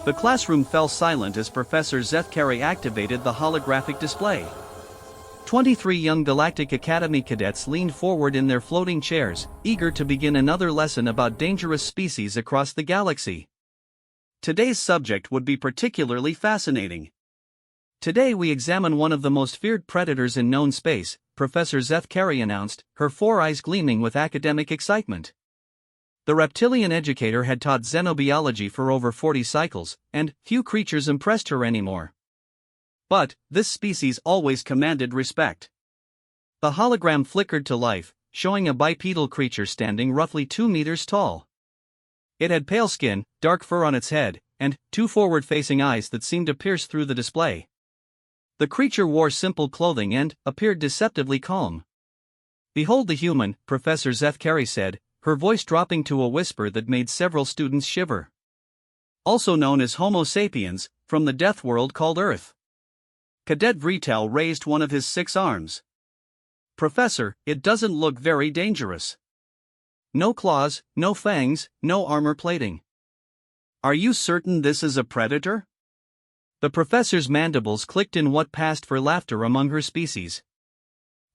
The classroom fell silent as Professor Zethkari activated the holographic display. 23 young Galactic Academy cadets leaned forward in their floating chairs, eager to begin another lesson about dangerous species across the galaxy. Today's subject would be particularly fascinating. Today we examine one of the most feared predators in known space, Professor Zethkari announced, her 4 eyes gleaming with academic excitement. The reptilian educator had taught xenobiology for over 40 cycles, and few creatures impressed her anymore. But this species always commanded respect. The hologram flickered to life, showing a bipedal creature standing roughly 2 meters tall. It had pale skin, dark fur on its head, and 2 forward-facing eyes that seemed to pierce through the display. The creature wore simple clothing and appeared deceptively calm. "Behold the human," Professor Zethkari said, her voice dropping to a whisper that made several students shiver. "Also known as Homo sapiens, from the death world called Earth." Cadet Vretel raised one of his 6 arms. "Professor, it doesn't look very dangerous. No claws, no fangs, no armor plating. Are you certain this is a predator?" The professor's mandibles clicked in what passed for laughter among her species.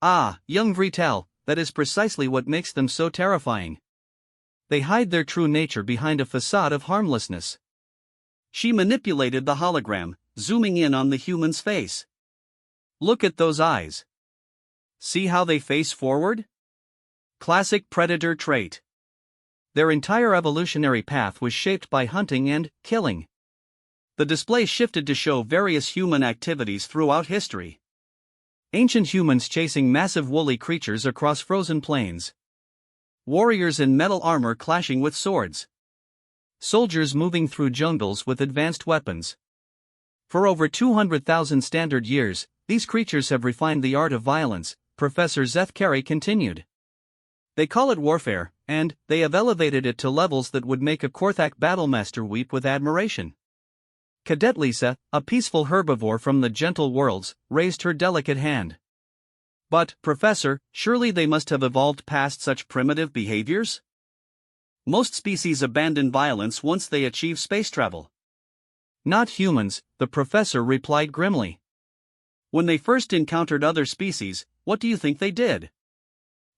"Ah, young Vretel, that is precisely what makes them so terrifying. They hide their true nature behind a facade of harmlessness." She manipulated the hologram, zooming in on the human's face. "Look at those eyes. See how they face forward? Classic predator trait. Their entire evolutionary path was shaped by hunting and killing." The display shifted to show various human activities throughout history. Ancient humans chasing massive woolly creatures across frozen plains. Warriors in metal armor clashing with swords. Soldiers moving through jungles with advanced weapons. For over 200,000 standard years, these creatures have refined the art of violence, Professor Zethkari continued. They call it warfare, and they have elevated it to levels that would make a Korthak battlemaster weep with admiration. Cadet Lisa, a peaceful herbivore from the gentle worlds, raised her delicate hand. "But, Professor, surely they must have evolved past such primitive behaviors? Most species abandon violence once they achieve space travel." "Not humans," the professor replied grimly. "When they first encountered other species, what do you think they did?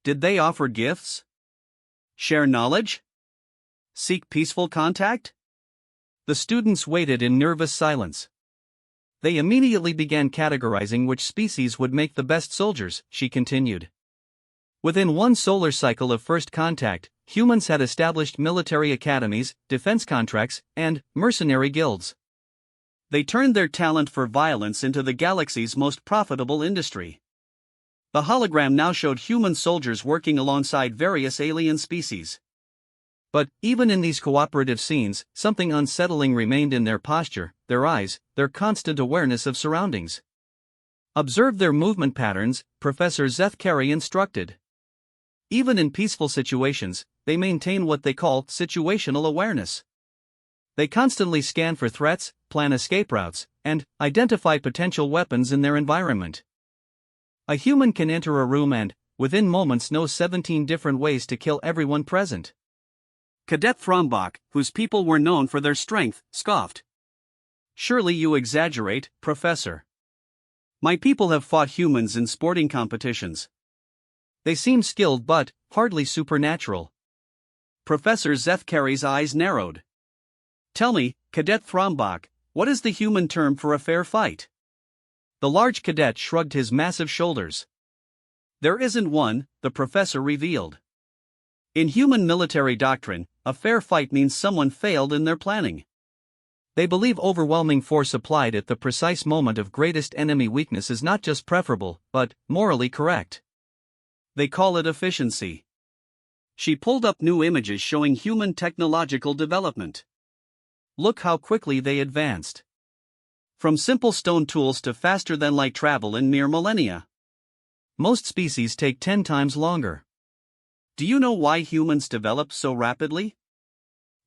Did they offer gifts? Share knowledge? Seek peaceful contact?" The students waited in nervous silence. "They immediately began categorizing which species would make the best soldiers," she continued. "Within 1 solar cycle of first contact, humans had established military academies, defense contracts, and mercenary guilds. They turned their talent for violence into the galaxy's most profitable industry." The hologram now showed human soldiers working alongside various alien species. But, even in these cooperative scenes, something unsettling remained in their posture, their eyes, their constant awareness of surroundings. "Observe their movement patterns," Professor Zethkari instructed. "Even in peaceful situations, they maintain what they call situational awareness. They constantly scan for threats, plan escape routes, and identify potential weapons in their environment. A human can enter a room and, within moments, know 17 different ways to kill everyone present." Cadet Thrombach, whose people were known for their strength, scoffed. "Surely you exaggerate, Professor. My people have fought humans in sporting competitions. They seem skilled but hardly supernatural." Professor Zethkari's eyes narrowed. "Tell me, Cadet Thrombach, what is the human term for a fair fight?" The large cadet shrugged his massive shoulders. "There isn't one," the professor revealed. "In human military doctrine, a fair fight means someone failed in their planning. They believe overwhelming force applied at the precise moment of greatest enemy weakness is not just preferable, but morally correct. They call it efficiency." She pulled up new images showing human technological development. "Look how quickly they advanced. From simple stone tools to faster-than-light travel in mere millennia. Most species take 10 times longer. Do you know why humans develop so rapidly?"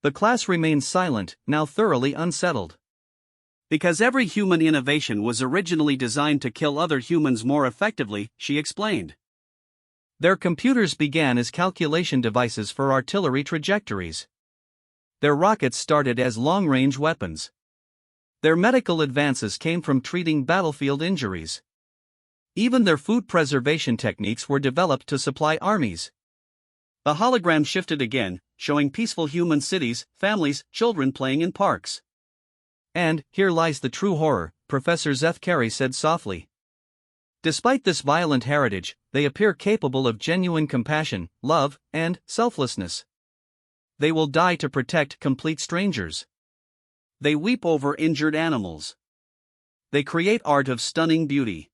The class remained silent, now thoroughly unsettled. "Because every human innovation was originally designed to kill other humans more effectively," she explained. Their computers began as calculation devices for artillery trajectories. Their rockets started as long-range weapons. Their medical advances came from treating battlefield injuries. Even their food preservation techniques were developed to supply armies. The hologram shifted again, showing peaceful human cities, families, children playing in parks. And here lies the true horror, Professor Zethkari said softly. Despite this violent heritage, they appear capable of genuine compassion, love, and selflessness. They will die to protect complete strangers. They weep over injured animals. They create art of stunning beauty.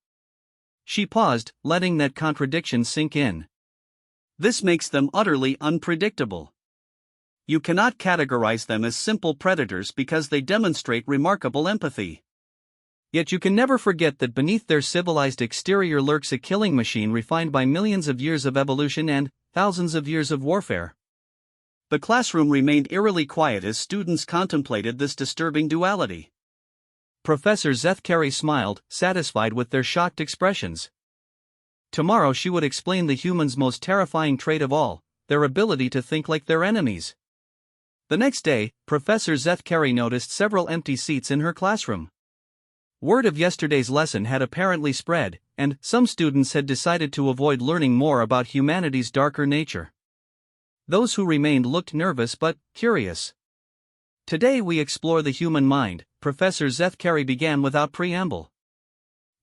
She paused, letting that contradiction sink in. This makes them utterly unpredictable. You cannot categorize them as simple predators because they demonstrate remarkable empathy. Yet you can never forget that beneath their civilized exterior lurks a killing machine refined by millions of years of evolution and thousands of years of warfare. The classroom remained eerily quiet as students contemplated this disturbing duality. Professor Zethkari smiled, satisfied with their shocked expressions. Tomorrow she would explain the humans' most terrifying trait of all, their ability to think like their enemies. The next day, Professor Zethkari noticed several empty seats in her classroom. Word of yesterday's lesson had apparently spread, and some students had decided to avoid learning more about humanity's darker nature. Those who remained looked nervous but curious. Today we explore the human mind, Professor Zethkari began without preamble.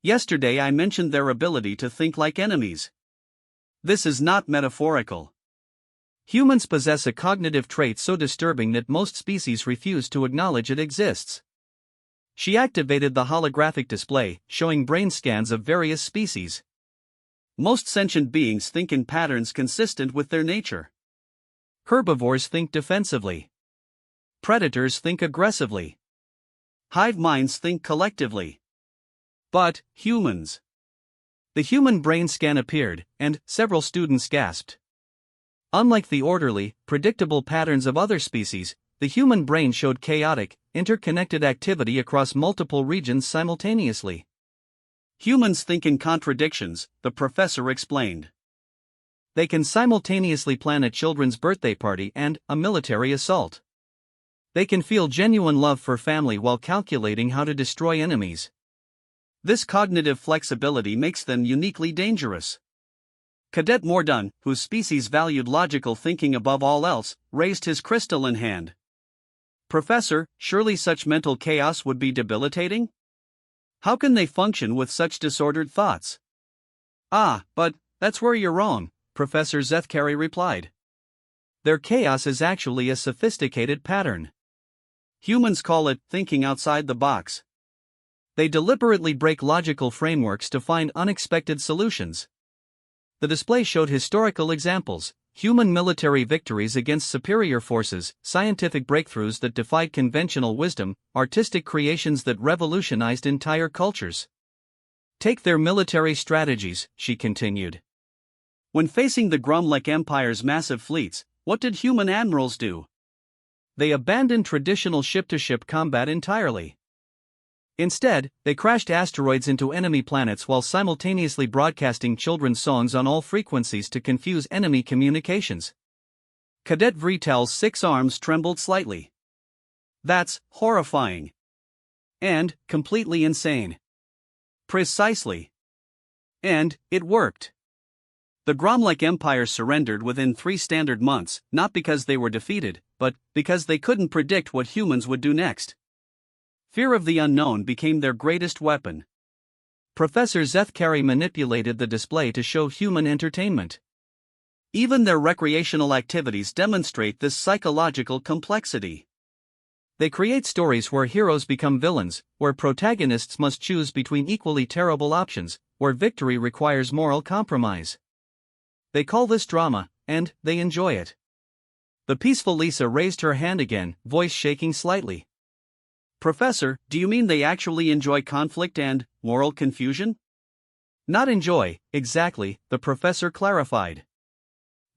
Yesterday I mentioned their ability to think like enemies. This is not metaphorical. Humans possess a cognitive trait so disturbing that most species refuse to acknowledge it exists. She activated the holographic display, showing brain scans of various species. Most sentient beings think in patterns consistent with their nature. Herbivores think defensively. Predators think aggressively. Hive minds think collectively. But humans. The human brain scan appeared, and several students gasped. Unlike the orderly, predictable patterns of other species, the human brain showed chaotic, interconnected activity across multiple regions simultaneously. Humans think in contradictions, the professor explained. They can simultaneously plan a children's birthday party and a military assault. They can feel genuine love for family while calculating how to destroy enemies. This cognitive flexibility makes them uniquely dangerous. Cadet Mordun, whose species valued logical thinking above all else, raised his crystalline hand. Professor, surely such mental chaos would be debilitating? How can they function with such disordered thoughts? But that's where you're wrong, Professor Zethkari replied. Their chaos is actually a sophisticated pattern. Humans call it thinking outside the box. They deliberately break logical frameworks to find unexpected solutions. The display showed historical examples: human military victories against superior forces, scientific breakthroughs that defied conventional wisdom, artistic creations that revolutionized entire cultures. Take their military strategies, she continued. When facing the Gromlech Empire's massive fleets, what did human admirals do? They abandoned traditional ship-to-ship combat entirely. Instead, they crashed asteroids into enemy planets while simultaneously broadcasting children's songs on all frequencies to confuse enemy communications. Cadet Vrital's 6 arms trembled slightly. That's horrifying. And completely insane. Precisely. And it worked. The Gromlech Empire surrendered within 3 standard months, not because they were defeated, but because they couldn't predict what humans would do next. Fear of the unknown became their greatest weapon. Professor Zethkari manipulated the display to show human entertainment. Even their recreational activities demonstrate this psychological complexity. They create stories where heroes become villains, where protagonists must choose between equally terrible options, where victory requires moral compromise. They call this drama, and they enjoy it. The peaceful Lisa raised her hand again, voice shaking slightly. Professor, do you mean they actually enjoy conflict and moral confusion? Not enjoy, exactly, the professor clarified.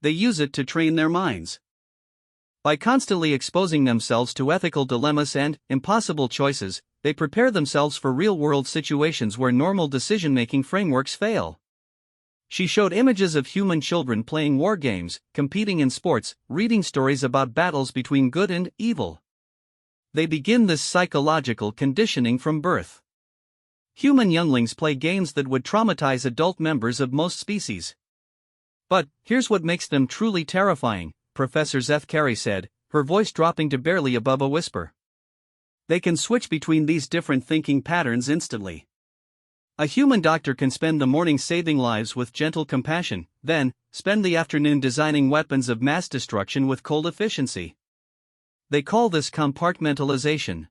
They use it to train their minds. By constantly exposing themselves to ethical dilemmas and impossible choices, they prepare themselves for real-world situations where normal decision-making frameworks fail. She showed images of human children playing war games, competing in sports, reading stories about battles between good and evil. They begin this psychological conditioning from birth. Human younglings play games that would traumatize adult members of most species. But here's what makes them truly terrifying, Professor Zeth Carey said, her voice dropping to barely above a whisper. They can switch between these different thinking patterns instantly. A human doctor can spend the morning saving lives with gentle compassion, then spend the afternoon designing weapons of mass destruction with cold efficiency. They call this compartmentalization.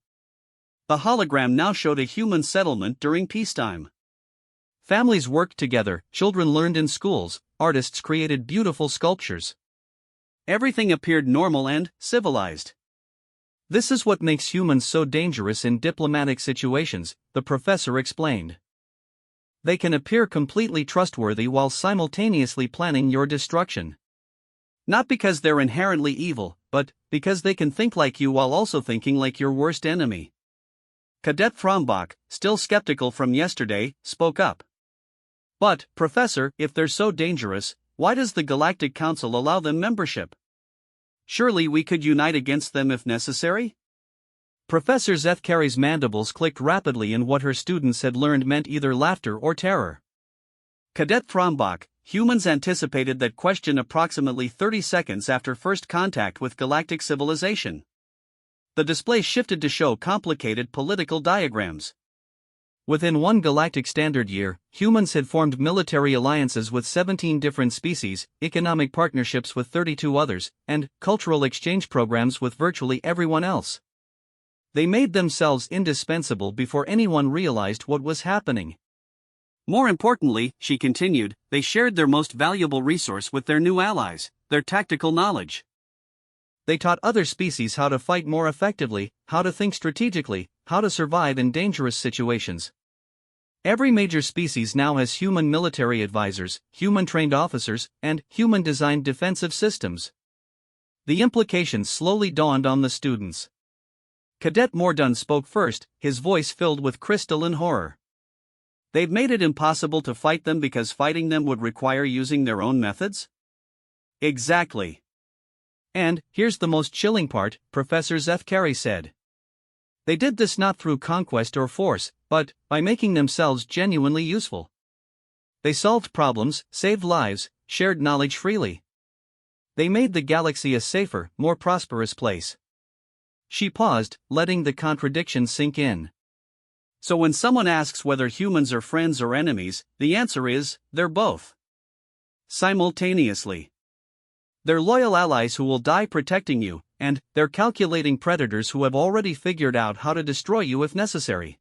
The hologram now showed a human settlement during peacetime. Families worked together, children learned in schools, artists created beautiful sculptures. Everything appeared normal and civilized. This is what makes humans so dangerous in diplomatic situations, the professor explained. They can appear completely trustworthy while simultaneously planning your destruction. Not because they're inherently evil, but because they can think like you while also thinking like your worst enemy. Cadet Frombach, still skeptical from yesterday, spoke up. But, Professor, if they're so dangerous, why does the Galactic Council allow them membership? Surely we could unite against them if necessary? Professor Zeth Carey's mandibles clicked rapidly, and what her students had learned meant either laughter or terror. Cadet Frombach, humans anticipated that question approximately 30 seconds after first contact with galactic civilization. The display shifted to show complicated political diagrams. Within one galactic standard year, humans had formed military alliances with 17 different species, economic partnerships with 32 others, and cultural exchange programs with virtually everyone else. They made themselves indispensable before anyone realized what was happening. More importantly, she continued, they shared their most valuable resource with their new allies, their tactical knowledge. They taught other species how to fight more effectively, how to think strategically, how to survive in dangerous situations. Every major species now has human military advisors, human-trained officers, and human-designed defensive systems. The implications slowly dawned on the students. Cadet Mordun spoke first, his voice filled with crystalline horror. They've made it impossible to fight them because fighting them would require using their own methods? Exactly. And, here's the most chilling part, Professor Zeth Carey said. They did this not through conquest or force, but by making themselves genuinely useful. They solved problems, saved lives, shared knowledge freely. They made the galaxy a safer, more prosperous place. She paused, letting the contradiction sink in. So when someone asks whether humans are friends or enemies, the answer is, they're both. Simultaneously. They're loyal allies who will die protecting you, and they're calculating predators who have already figured out how to destroy you if necessary.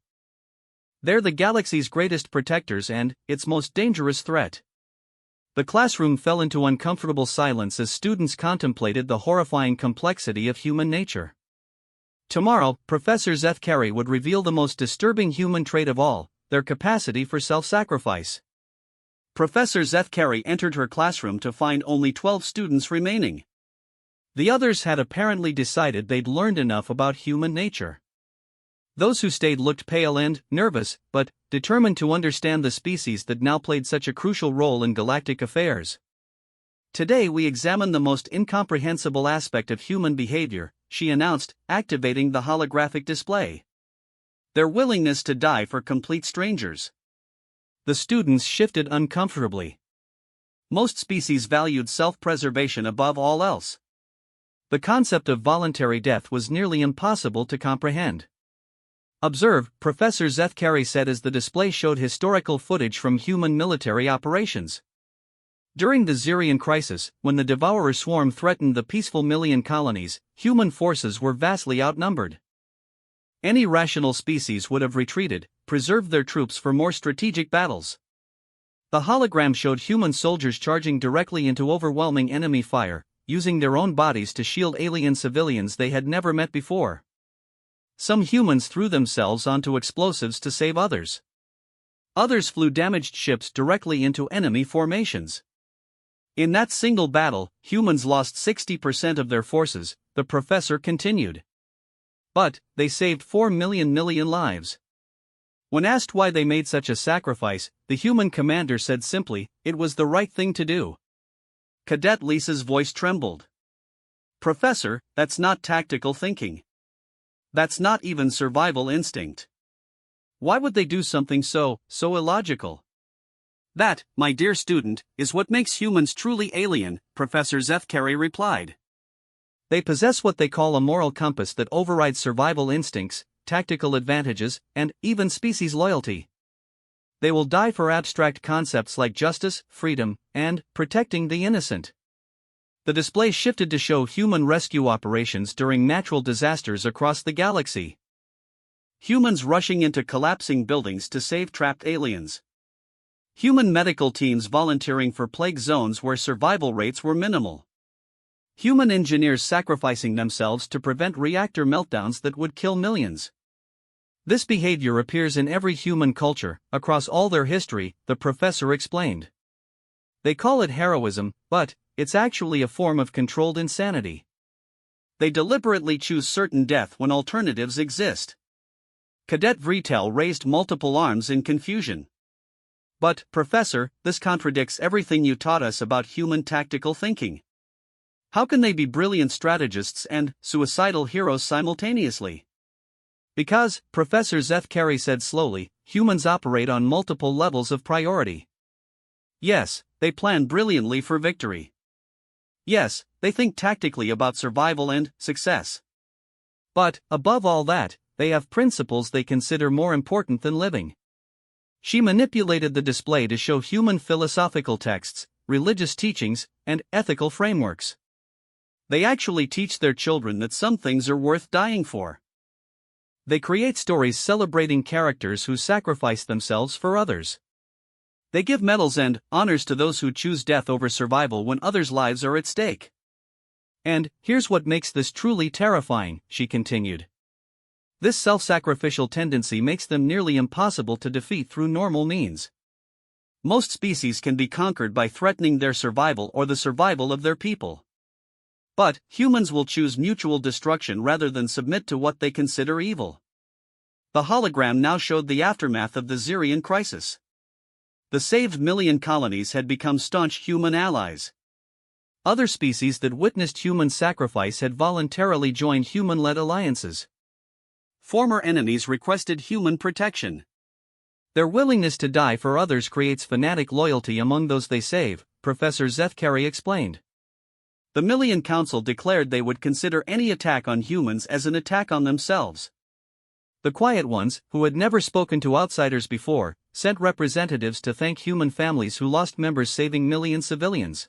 They're the galaxy's greatest protectors and its most dangerous threat. The classroom fell into uncomfortable silence as students contemplated the horrifying complexity of human nature. Tomorrow, Professor Zeth Carey would reveal the most disturbing human trait of all, their capacity for self-sacrifice. Professor Zeth Carey entered her classroom to find only 12 students remaining. The others had apparently decided they'd learned enough about human nature. Those who stayed looked pale and nervous, but determined to understand the species that now played such a crucial role in galactic affairs. Today we examine the most incomprehensible aspect of human behavior, she announced, activating the holographic display. Their willingness to die for complete strangers. The students shifted uncomfortably. Most species valued self-preservation above all else. The concept of voluntary death was nearly impossible to comprehend. Observe, Professor Zeth Carey said as the display showed historical footage from human military operations. During the Xerian crisis, when the Devourer swarm threatened the peaceful Millian colonies, human forces were vastly outnumbered. Any rational species would have retreated, preserved their troops for more strategic battles. The hologram showed human soldiers charging directly into overwhelming enemy fire, using their own bodies to shield alien civilians they had never met before. Some humans threw themselves onto explosives to save others. Others flew damaged ships directly into enemy formations. In that single battle, humans lost 60% of their forces, the professor continued. But they saved 4 million lives. When asked why they made such a sacrifice, the human commander said simply, it was the right thing to do. Cadet Lisa's voice trembled. Professor, that's not tactical thinking. That's not even survival instinct. Why would they do something so illogical? That, my dear student, is what makes humans truly alien, Professor Zethkari replied. They possess what they call a moral compass that overrides survival instincts, tactical advantages, and even species loyalty. They will die for abstract concepts like justice, freedom, and protecting the innocent. The display shifted to show human rescue operations during natural disasters across the galaxy. Humans rushing into collapsing buildings to save trapped aliens. Human medical teams volunteering for plague zones where survival rates were minimal. Human engineers sacrificing themselves to prevent reactor meltdowns that would kill millions. This behavior appears in every human culture, across all their history, the professor explained. They call it heroism, but it's actually a form of controlled insanity. They deliberately choose certain death when alternatives exist. Cadet Vretel raised multiple arms in confusion. But, Professor, this contradicts everything you taught us about human tactical thinking. How can they be brilliant strategists and suicidal heroes simultaneously? Because, Professor Zethkari said slowly, humans operate on multiple levels of priority. Yes, they plan brilliantly for victory. Yes, they think tactically about survival and success. But, above all that, they have principles they consider more important than living. She manipulated the display to show human philosophical texts, religious teachings, and ethical frameworks. They actually teach their children that some things are worth dying for. They create stories celebrating characters who sacrifice themselves for others. They give medals and honors to those who choose death over survival when others' lives are at stake. And here's what makes this truly terrifying, she continued. This self-sacrificial tendency makes them nearly impossible to defeat through normal means. Most species can be conquered by threatening their survival or the survival of their people. But humans will choose mutual destruction rather than submit to what they consider evil. The hologram now showed the aftermath of the Zirian crisis. The saved million colonies had become staunch human allies. Other species that witnessed human sacrifice had voluntarily joined human-led alliances. Former enemies requested human protection. Their willingness to die for others creates fanatic loyalty among those they save, Professor Zethkari explained. The Million Council declared they would consider any attack on humans as an attack on themselves. The quiet ones, who had never spoken to outsiders before, sent representatives to thank human families who lost members, saving million civilians.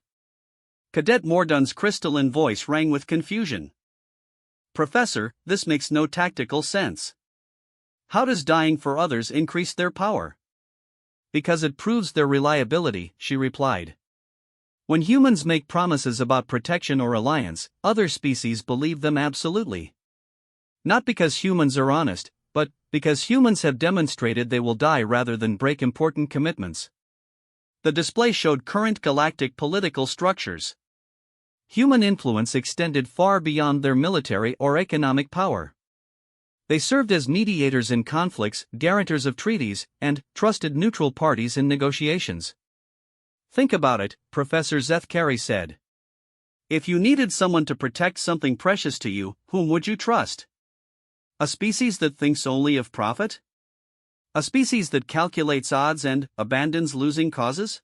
Cadet Mordun's crystalline voice rang with confusion. Professor, this makes no tactical sense. How does dying for others increase their power? Because it proves their reliability, she replied. When humans make promises about protection or alliance, other species believe them absolutely. Not because humans are honest, but because humans have demonstrated they will die rather than break important commitments. The display showed current galactic political structures. Human influence extended far beyond their military or economic power. They served as mediators in conflicts, guarantors of treaties, and trusted neutral parties in negotiations. Think about it, Professor Zethkari said. If you needed someone to protect something precious to you, whom would you trust? A species that thinks only of profit? A species that calculates odds and abandons losing causes?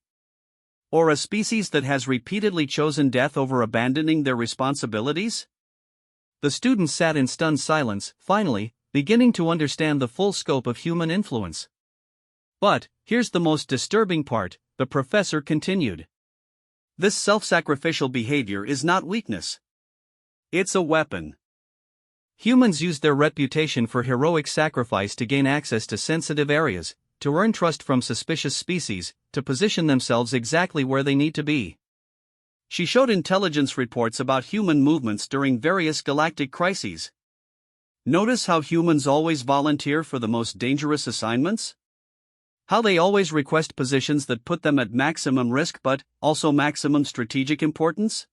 Or a species that has repeatedly chosen death over abandoning their responsibilities? The students sat in stunned silence, finally, beginning to understand the full scope of human influence. But, here's the most disturbing part, the professor continued. This self-sacrificial behavior is not weakness. It's a weapon. Humans use their reputation for heroic sacrifice to gain access to sensitive areas, to earn trust from suspicious species, to position themselves exactly where they need to be. She showed intelligence reports about human movements during various galactic crises. Notice how humans always volunteer for the most dangerous assignments? How they always request positions that put them at maximum risk but also maximum strategic importance?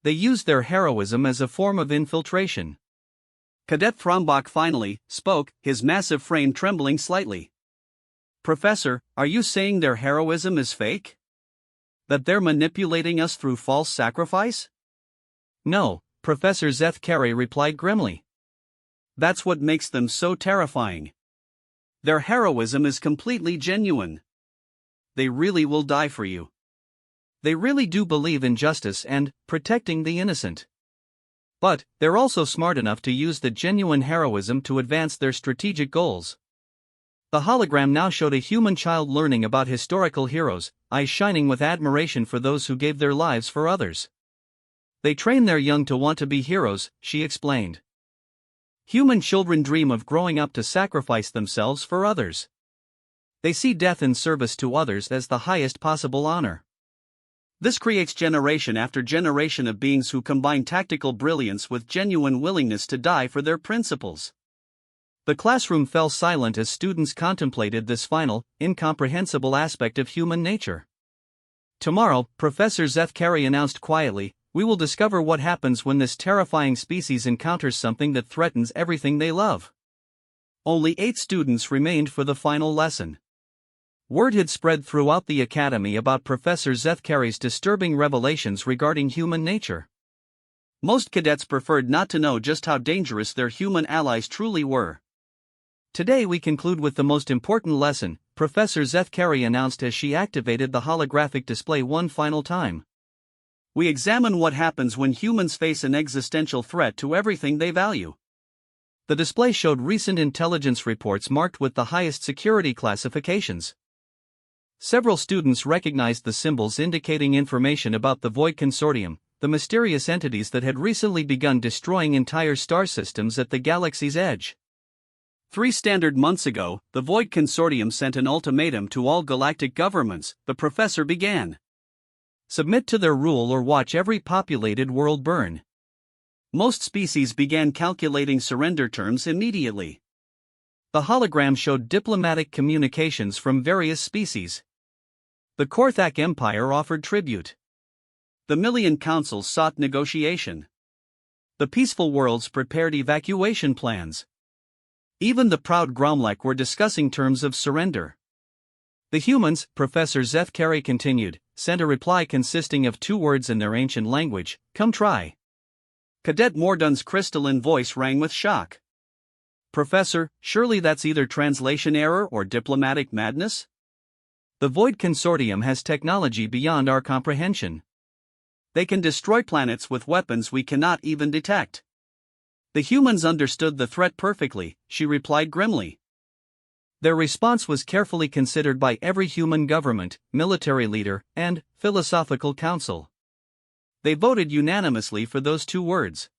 They use their heroism as a form of infiltration. Cadet Frombach finally spoke, his massive frame trembling slightly. Professor, are you saying their heroism is fake? That they're manipulating us through false sacrifice? No, Professor Zethkari replied grimly. That's what makes them so terrifying. Their heroism is completely genuine. They really will die for you. They really do believe in justice and protecting the innocent. But they're also smart enough to use the genuine heroism to advance their strategic goals. The hologram now showed a human child learning about historical heroes, eyes shining with admiration for those who gave their lives for others. They train their young to want to be heroes, she explained. Human children dream of growing up to sacrifice themselves for others. They see death in service to others as the highest possible honor. This creates generation after generation of beings who combine tactical brilliance with genuine willingness to die for their principles. The classroom fell silent as students contemplated this final, incomprehensible aspect of human nature. Tomorrow, Professor Zeth Carey announced quietly, we will discover what happens when this terrifying species encounters something that threatens everything they love. Only 8 students remained for the final lesson. Word had spread throughout the academy about Professor Zeth Carey's disturbing revelations regarding human nature. Most cadets preferred not to know just how dangerous their human allies truly were. Today we conclude with the most important lesson, Professor Zeth Carey announced as she activated the holographic display one final time. We examine what happens when humans face an existential threat to everything they value. The display showed recent intelligence reports marked with the highest security classifications. Several students recognized the symbols indicating information about the Void Consortium, the mysterious entities that had recently begun destroying entire star systems at the galaxy's edge. 3 standard months ago, the Void Consortium sent an ultimatum to all galactic governments, the professor began. Submit to their rule or watch every populated world burn. Most species began calculating surrender terms immediately. The hologram showed diplomatic communications from various species. The Korthak Empire offered tribute. The Million Councils sought negotiation. The Peaceful Worlds prepared evacuation plans. Even the proud Gromlek were discussing terms of surrender. The humans, Professor Zeth Carey continued, sent a reply consisting of 2 words in their ancient language, come try. Cadet Mordun's crystalline voice rang with shock. Professor, surely that's either translation error or diplomatic madness? The Void Consortium has technology beyond our comprehension. They can destroy planets with weapons we cannot even detect. The humans understood the threat perfectly, she replied grimly. Their response was carefully considered by every human government, military leader, and philosophical council. They voted unanimously for those 2 words.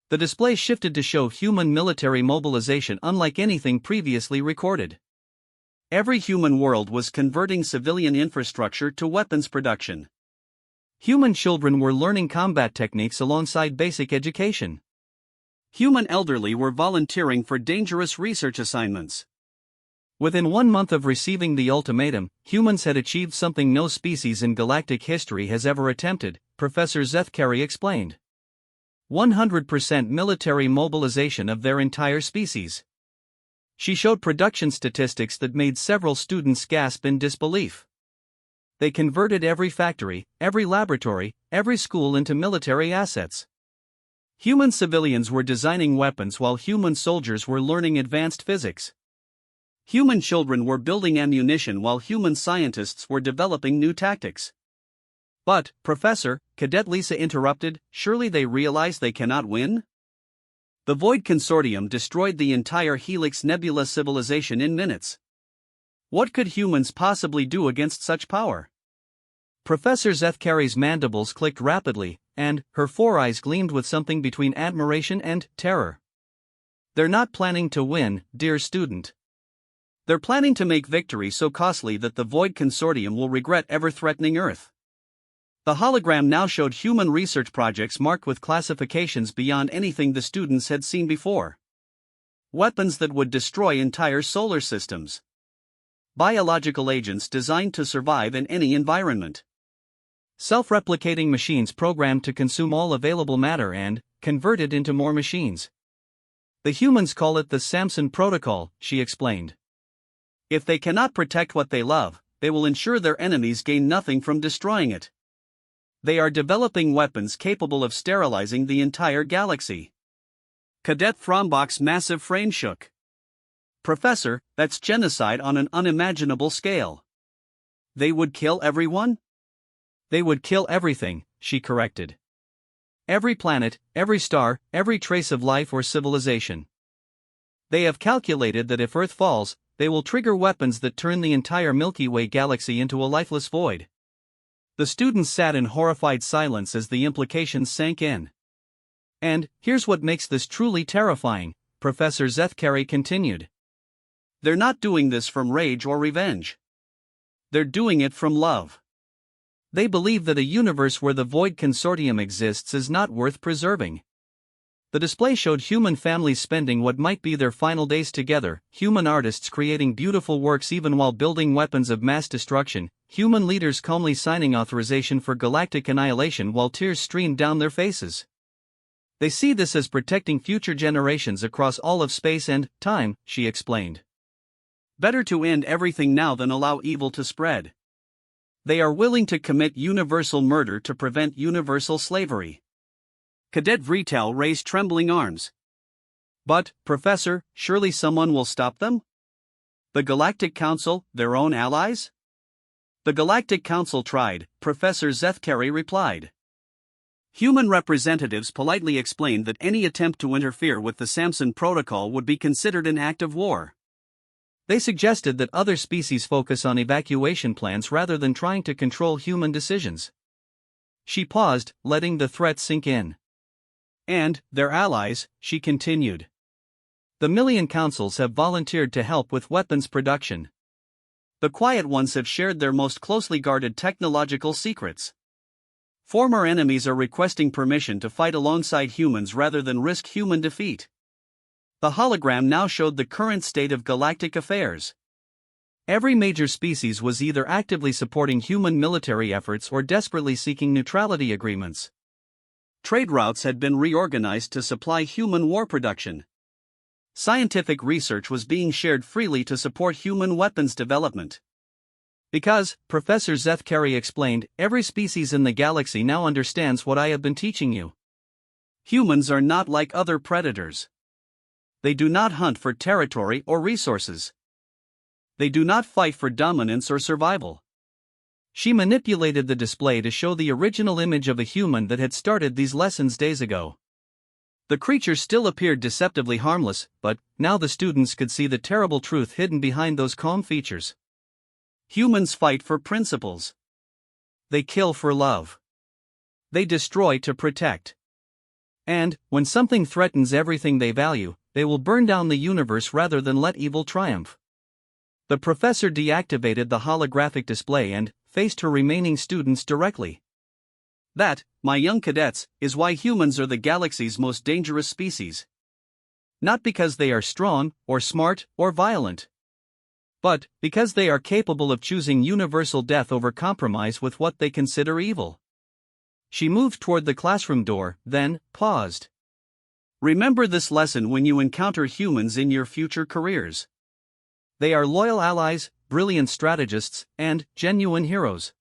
The display shifted to show human military mobilization unlike anything previously recorded. Every human world was converting civilian infrastructure to weapons production. Human children were learning combat techniques alongside basic education. Human elderly were volunteering for dangerous research assignments. Within 1 month of receiving the ultimatum, humans had achieved something no species in galactic history has ever attempted, Professor Zeth Carey explained. 100% military mobilization of their entire species. She showed production statistics that made several students gasp in disbelief. They converted every factory, every laboratory, every school into military assets. Human civilians were designing weapons while human soldiers were learning advanced physics. Human children were building ammunition while human scientists were developing new tactics. But, Professor, Cadet Lisa interrupted, surely they realize they cannot win? The Void Consortium destroyed the entire Helix Nebula civilization in minutes. What could humans possibly do against such power? Professor Zeth Carey's mandibles clicked rapidly, and her 4 eyes gleamed with something between admiration and terror. They're not planning to win, dear student. They're planning to make victory so costly that the Void Consortium will regret ever threatening Earth. The hologram now showed human research projects marked with classifications beyond anything the students had seen before. Weapons that would destroy entire solar systems. Biological agents designed to survive in any environment. Self-replicating machines programmed to consume all available matter and convert it into more machines. The humans call it the Samson Protocol, she explained. If they cannot protect what they love, they will ensure their enemies gain nothing from destroying it. They are developing weapons capable of sterilizing the entire galaxy. Cadet Thrombach's massive frame shook. Professor, that's genocide on an unimaginable scale. They would kill everyone? They would kill everything, she corrected. Every planet, every star, every trace of life or civilization. They have calculated that if Earth falls, they will trigger weapons that turn the entire Milky Way galaxy into a lifeless void. The students sat in horrified silence as the implications sank in. And, here's what makes this truly terrifying, Professor Zethkari continued. They're not doing this from rage or revenge. They're doing it from love. They believe that a universe where the Void Consortium exists is not worth preserving. The display showed human families spending what might be their final days together, human artists creating beautiful works even while building weapons of mass destruction, human leaders calmly signing authorization for galactic annihilation while tears streamed down their faces. They see this as protecting future generations across all of space and time, she explained. Better to end everything now than allow evil to spread. They are willing to commit universal murder to prevent universal slavery. Cadet Vrital raised trembling arms. But, Professor, surely someone will stop them? The Galactic Council, their own allies? The Galactic Council tried, Professor Zethkari replied. Human representatives politely explained that any attempt to interfere with the Samson Protocol would be considered an act of war. They suggested that other species focus on evacuation plans rather than trying to control human decisions. She paused, letting the threat sink in. And, their allies, she continued. The million councils have volunteered to help with weapons production. The quiet ones have shared their most closely guarded technological secrets. Former enemies are requesting permission to fight alongside humans rather than risk human defeat. The hologram now showed the current state of galactic affairs. Every major species was either actively supporting human military efforts or desperately seeking neutrality agreements. Trade routes had been reorganized to supply human war production. Scientific research was being shared freely to support human weapons development. Because, Professor Zethkari explained, every species in the galaxy now understands what I have been teaching you. Humans are not like other predators. They do not hunt for territory or resources. They do not fight for dominance or survival. She manipulated the display to show the original image of a human that had started these lessons days ago. The creature still appeared deceptively harmless, but now the students could see the terrible truth hidden behind those calm features. Humans fight for principles. They kill for love. They destroy to protect. And, when something threatens everything they value, they will burn down the universe rather than let evil triumph. The professor deactivated the holographic display and faced her remaining students directly. That, my young cadets, is why humans are the galaxy's most dangerous species. Not because they are strong, or smart, or violent. But because they are capable of choosing universal death over compromise with what they consider evil. She moved toward the classroom door, then paused. Remember this lesson when you encounter humans in your future careers. They are loyal allies, brilliant strategists, and genuine heroes.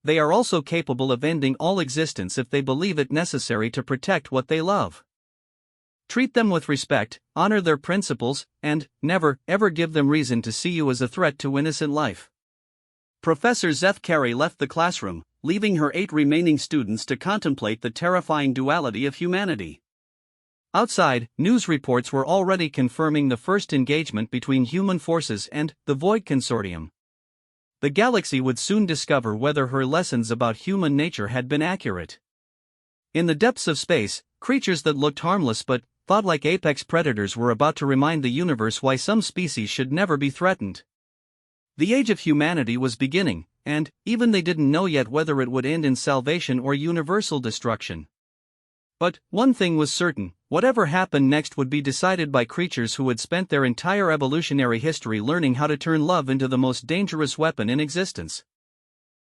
They are also capable of ending all existence if they believe it necessary to protect what they love. Treat them with respect, honor their principles, and never, ever give them reason to see you as a threat to innocent life. Professor Zethkari left the classroom, leaving her 8 remaining students to contemplate the terrifying duality of humanity. Outside, news reports were already confirming the first engagement between human forces and the Void Consortium. The galaxy would soon discover whether her lessons about human nature had been accurate. In the depths of space, creatures that looked harmless but fought like apex predators were about to remind the universe why some species should never be threatened. The age of humanity was beginning, and even they didn't know yet whether it would end in salvation or universal destruction. But one thing was certain, whatever happened next would be decided by creatures who had spent their entire evolutionary history learning how to turn love into the most dangerous weapon in existence.